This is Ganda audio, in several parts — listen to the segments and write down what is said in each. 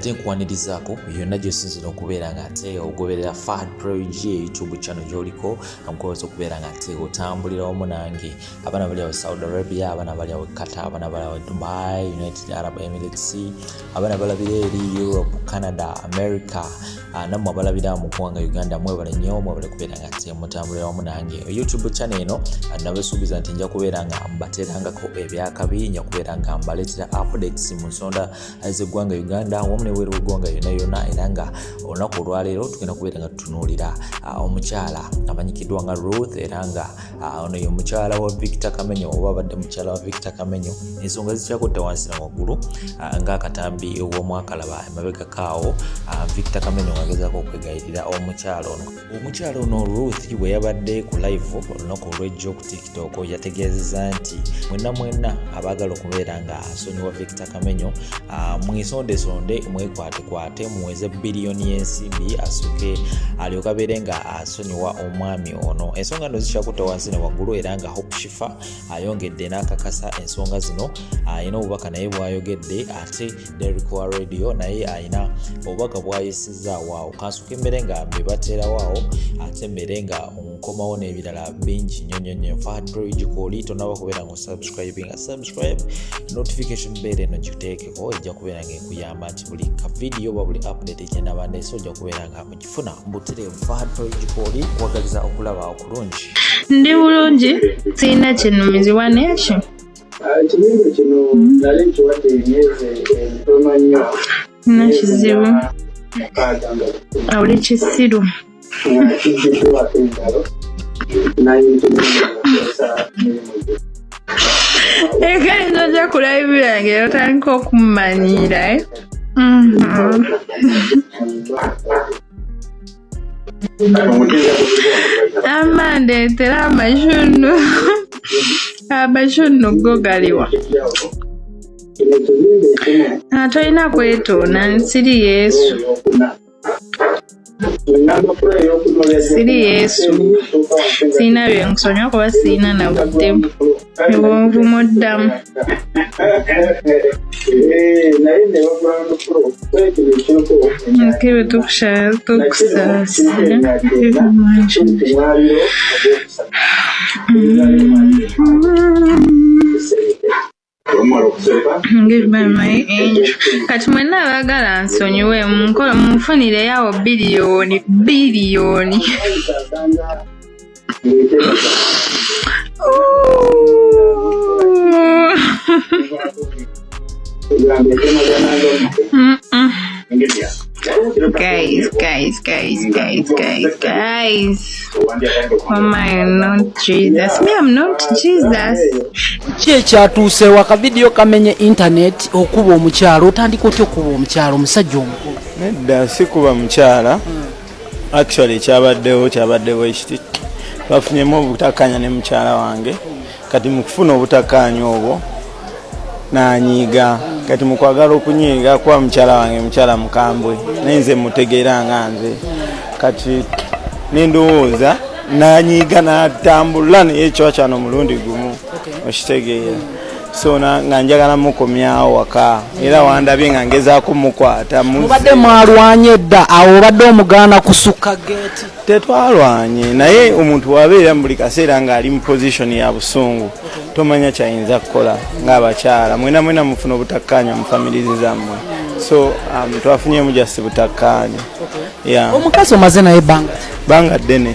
ate nkuwanirizaako yonna gy'osinzira okubeera ng'ate ogoberera Fad Project YouTube channel gy'oliko nkuweza okubeera ng'ate otambulira wamu nange abaana bali awo Saudi Arabia, abaana bali awo Qatar, abaana bali awo Dubai, United Arab Emirates, abaana balabira eri Europe, Canada, America, nammwe abalabira mu ggwanga Uganda mwebale nnyo mwebale kubeera ng'ate mutambulira wamu nange. YouTube channel eno nabeesuubiza nti nja kubeera nga mbateerangako ebyakabi, nja kubeera nga mbaleetera updates mu nsonda z'eggwanga Uganda wamu n'ebweru w'eggwanga yonna era nga olunaku olwaleero tugenda kubeera nga tutunuulira omukyala amanyikiddwa nga Ruth era nga ono ye mukyala wa Victor Kamenyo oba abadde mukyala wa Victor Kamenyo. Ensonga zikyakotta wansi na waggulu ng'akatambi w'omwakalaba emabega kaawo Victor Kamenyo agezaako okwegayirira omukyala ono. Omukyala ono Ruth bwe yabadde ku live olunaku olw'ejjo ku TikTok yategeezezza nti mwenna abaagala okubeera nga asonyiwa Victor Kamenyo mwisondesonde mwekwatekwate muweze biliyoni y'ensimbi asooke alyoka abeere nga asonyiwa omwami ono. Ensonga no zikyakutta wansi ne waggulu era nga Hope Shifa ayongedde n'akakasa ensonga zino. Ayina obubaka naye bwayogedde ate Derek wa radio naye ayina obubaka bwayisizza waawo kansuka emmere nga mbebateera waawo ate emmere nga nkomawo n'ebirala bingi nnyo. Fad Project koli tonaba kubeera nga subscribe notification bell eno giteekeko ejja kubeera nga ekuyamba nti buli ka video oba buli update egenda bandeese ojja kubeera nga ogifuna mbutereevu. Fad Project koli kwagaliza okulaba okulungi. Ndi bulungi sirina kinumizibwa n'ekyo. Ekibindo kino nali nkiwadde emyezi entono nnyo. Nakizibu awuli kisiru kiddwako engalo ekali nojja kulabira yange otandika okummanyiira amandeetera amashunnu go galiwa tolina kwetoona nsiri Yesu sirina byenkusonyiwa kuba sirina na buddemu ebwonvumu oddamu nkebe tukusaasira Give by my angel. Kati mwenna abaagala nsonyiwe munfunire yawo biliyoni. Guys. Oh my, not Jesus. Me, I'm not Jesus. Kyatuuse waka video kamenye internet okuba omukyalo otandika otyo okuba omukyalo omusajja omukulu. Nedda sikuba mukyala. Actually kyabaddewo ekiti. Bafunyemu obutakkaanya ne mukyala wange. Kati mu kufuna obutakkaanya obwo nanyiiga. Kati mu kwagala okunyiiga kwa mukyala wange mukyala mukambwe. Nze mutegeera nga nze. Kati nendowooza nanyiiga natambula naye kyano mulundi gumu okitegeera. So nga njagala mukomyawo waka era wandabye nga ngezaako mukwata mubadde mwalwanye dda awo obadde omugaana kusukka geeti. Tetwalwanye naye omuntu wabeera mu buli kaseera ng'ali mu position ya busungu tomanya kyayinza kukola ng'abakyala mwena mufuna obutakkaanya mu famirizi zammwe. So twafunyemu jasi butakkaanya. Omukazi omaze naye banga ddene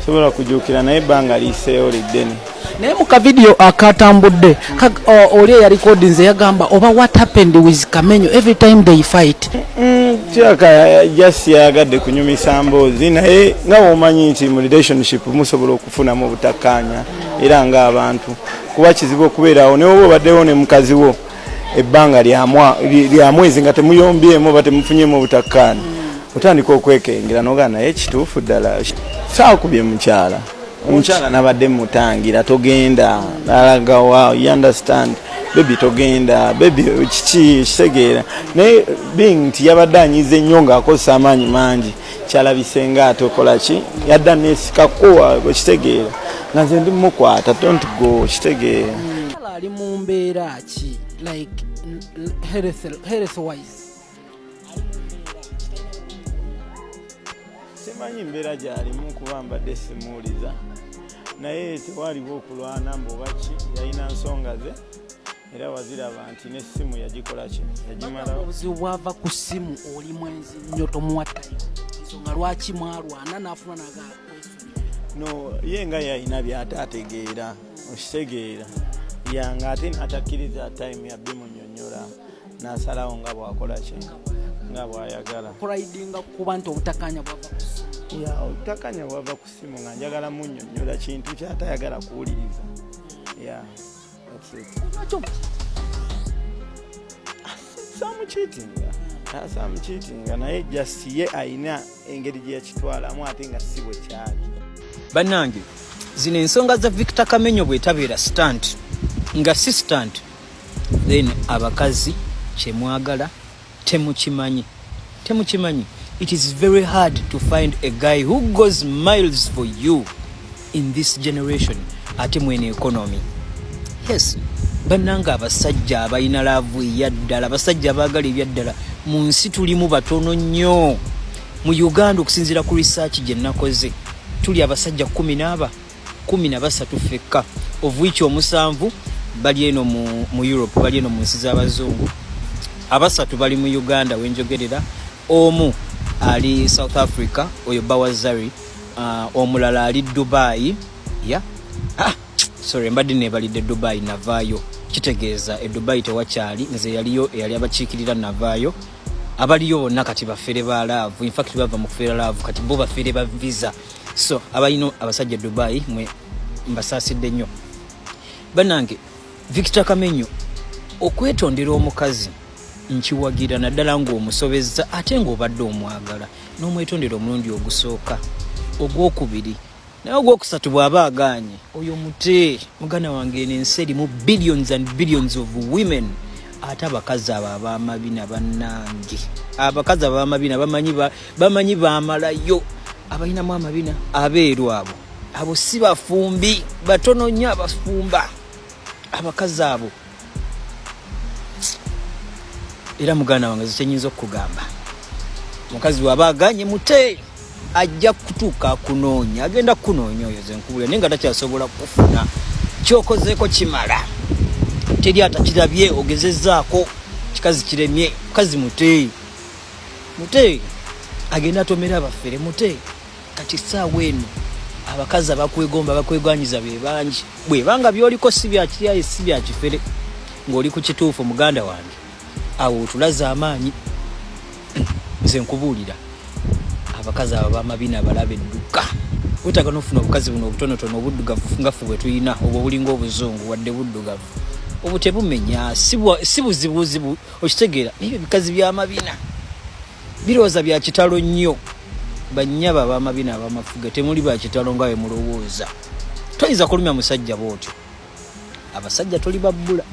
sobola kujuukira naye banga liiseewo liddene. Naye mu ka video akatambudde oli eyarekodinze yagamba oba what happened with Kamenyo every time they fight. Kyaka just yagadde kunyumisa mboozi naye nga womanyi nti mu relationship musobola okufunamu obutakkaanya era ng'abantu kuba kizibu okubeerawo naye oba obaddewo ne mukazi wo ebbanga lya mwezi nga temuyombyemu oba temufunyemu obutakkaanya otandika okwekengera nogaa naye kituufu ddala saakubye mukyala nabadde mutangira togenda alaga wow you understand baby togenda baby kitegeera naye being nti yabadde anyize nnyo ng'akozesa amaanyi mangi kyalabisenga atokola ki yadda nesikakuwa okitegeera nga nze ndi mukwata don't go okitegeera ali mu mbeera ki like health wise simanyi mbeera gy'alimu kuba mbadde simuwuliza naye tewaliwo okulwana mbobaki yalina nsonga ze era waziraba nti n'essimu yagikola ki yagimalawo obuzibu bwava ku ssimu oli mwenzi nnyo tomuwattayo ensonga lwaki mwalwana n'afuna no ye nga yalina by'ataategeera okitegeera yanga ate n'atakkiriza time yabbi munnyonnyola n'asalawo nga bw'akola ki nga bw'ayagala praidinga kuba nti obutakkaanya bwava ku ssimu obutakkaanya bwava ku ssimu nga njagala munnyonnyola kintu ky'atayagala kuwuliriza samukiitinga naye just ye ayina engeri gye yakitwalamu ate nga si bwe kyali bannange zino ensonga za Victor Kamenyo bwetabeera stunt nga si stunt then abakazi kyemwagala temukimanyi it is very hard to find a guy who goes miles for you in this generation ate mwene economy. Yes, bannanga abasajja abalina laavu eyaddala abasajja abaagala ebyaddala mu nsi tulimu batono nnyo. Mu Uganda okusinziira ku research gye nakoze tuli abasajja 13 fekka of which 7 bali eno mu Europe bali eno mu nsi z'abazungu. Abasatu bali mu Uganda wenjogerera, omu ali South Africa oyo Bawazari, omulala ali Dubai sorry mbadde ne balidde Dubai navaayo kitegeeza Dubai tewakyali nze yaliyo eyali abakiikirira navaayo abaliyo bonna kati bafere ba laavu, in fact bava mu kufeera laavu kati bo bafere ba visa, so abalino abasajja Dubai mwe mbasaasidde nnyo. Bannange Victor Kamenyo okwetondera omukazi nkiwagira naddala ng'omusobezza ate ng'obadde omwagala n'omwetondera omulundi ogusooka, ogwokubiri naye ogwokusatu bw'aba agaanye oyo mute mugana wange n'ensi erimu billions and billions of women. Ate abakazi abo ab'amabina bannange, abakazi ab'amabina bamanyi baamalayo, abalinamu amabina abeeru abo si bafumbi batono nnyo abafumba abakazi abo. Era muganda wange kyenyinza okugamba mukazi waba aganye mute ajja kutuuka kunoonya, agenda kunoonya oyo zenkubula naye nga takyasobola kufuna kyokozeeko kimala, teri atakirabye ogezezzaako kikazi kiremye. Mukazi mute agenda atomera abafere mute. Kati ssaawa eno abakazi abakwegomba bakwegwanyiza be bangi, bwebanga byoliko si byakiryaye si byakifere ng'oli ku kituufu muganda wange awo otulaza amaanyi. Nze nkubuulira abakazi abo b'amabina balaba edduka, wetaaga n'ofuna obukazi buno obutonotono obuddugavu nga ffe bwe tulina obwo bulinga obuzungu wadde buddugavu obwo tebumenya si buzibuzibu okitegeera. Ebyo bikazi by'amabina birowooza bya kitalo nnyo. Bannyaba ab'amabina ab'amafuga temuli ba kitalo nga bwe mulowooza. Toyinza kulumya musajja bw'otyo, abasajja toli babbula.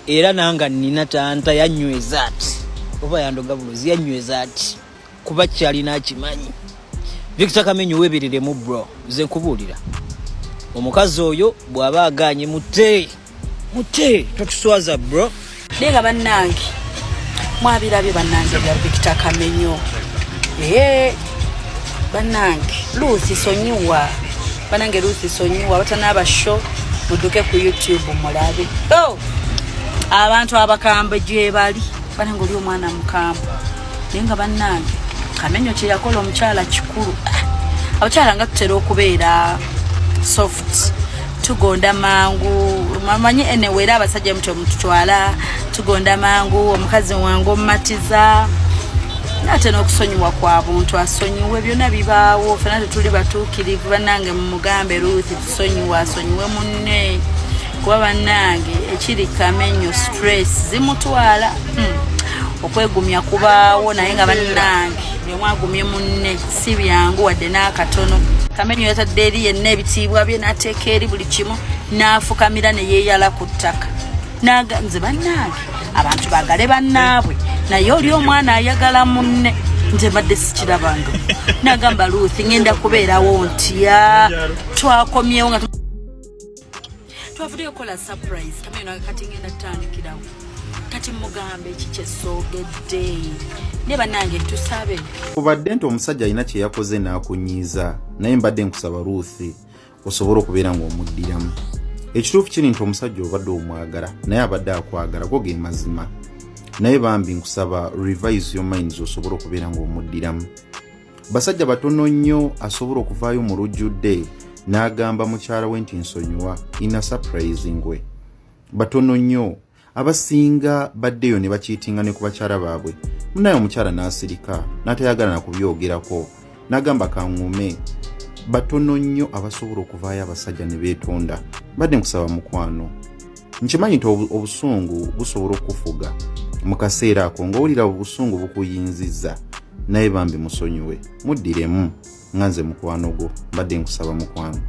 Era nanga nina tanta yanyweza ati oba yandoga bulozi yanyweza ati kuba kyalina akimanyi. Victor Kamenyo weebeereremu bro, nze nkubuulira omukazi oyo bw'aba aganye mute totuswaza bro. Nenga bannange mwabirabye bannange bya Victor Kamenyo. Bannange Lucy Sonyiwa, bannange Lucy Sonyiwa batanaba show muduke ku YouTube mulabe. Abantu abakambwe gye bali banange oli omwana mukambwe nenga bannange Kamenyo kye yakola omukyala kikulu. Abakyala nga tutera okubeera soft, tugonda mangu, mamanyi anyway abasajja mututwala tugonda mangu, omukazi wange omumatiza ate n'okusonyiwa kwa buntu asonyiwe byonna bibaawo. Fena tetuli batuukirivu bannange mumugambe Ruth tusonyiwe asonyiwe munne kuba bannange ekiri Kamenyo stress zimutwala. Okwegumya kubaawo naye nga bannange bwe mwagumye munne si byangu wadde n'akatono. Kamenyo yatadde eri yenna ebitiibwa bye n'ateeka eri buli kimu n'afukamira ne yeeyala ku ttaka nze bannange abantu bagale bannaabwe naye oli omwana ayagala munne. Nze mbadde sikirabanga n'agamba Ruth ngenda kubeerawo ntya twakomyewo twavuddeyo kola surprise Kamenyo kati ngenda tutandikirawo kati mugambe kikyesogedde ne bannange tusabe kubadde nti omusajja alina kye yakoze n'akunyiiza naye mbadde nkusaba Ruthi osobola okubeera ng'omuddiramu ekituufu kiri nti omusajja obadde omwagala naye abadde akwagala go ge mazima naye bambi nkusaba revise your minds osobola okubeera ng'omuddiramu basajja batono nnyo asobola okuvaayo mu lujjudde n'agamba mukyala we nti nsonyiwa ina surprising we batono nnyo abasinga baddeyo ne bakiitinga ne ku bakyala baabwe munaye omukyala n'asirika n'atayagala na kubyogerako n'agamba kaŋŋume batono nnyo abasobola okuvaayo abasajja ne beetonda badde nkusaba mukwano nkimanyi nti obusungu busobola okufuga mu kaseera ako ng'owulira obusungu bukuyinzizza naye bambi musonyiwe muddiremu nga nze mukwano gwo mbadde nkusaba mukwano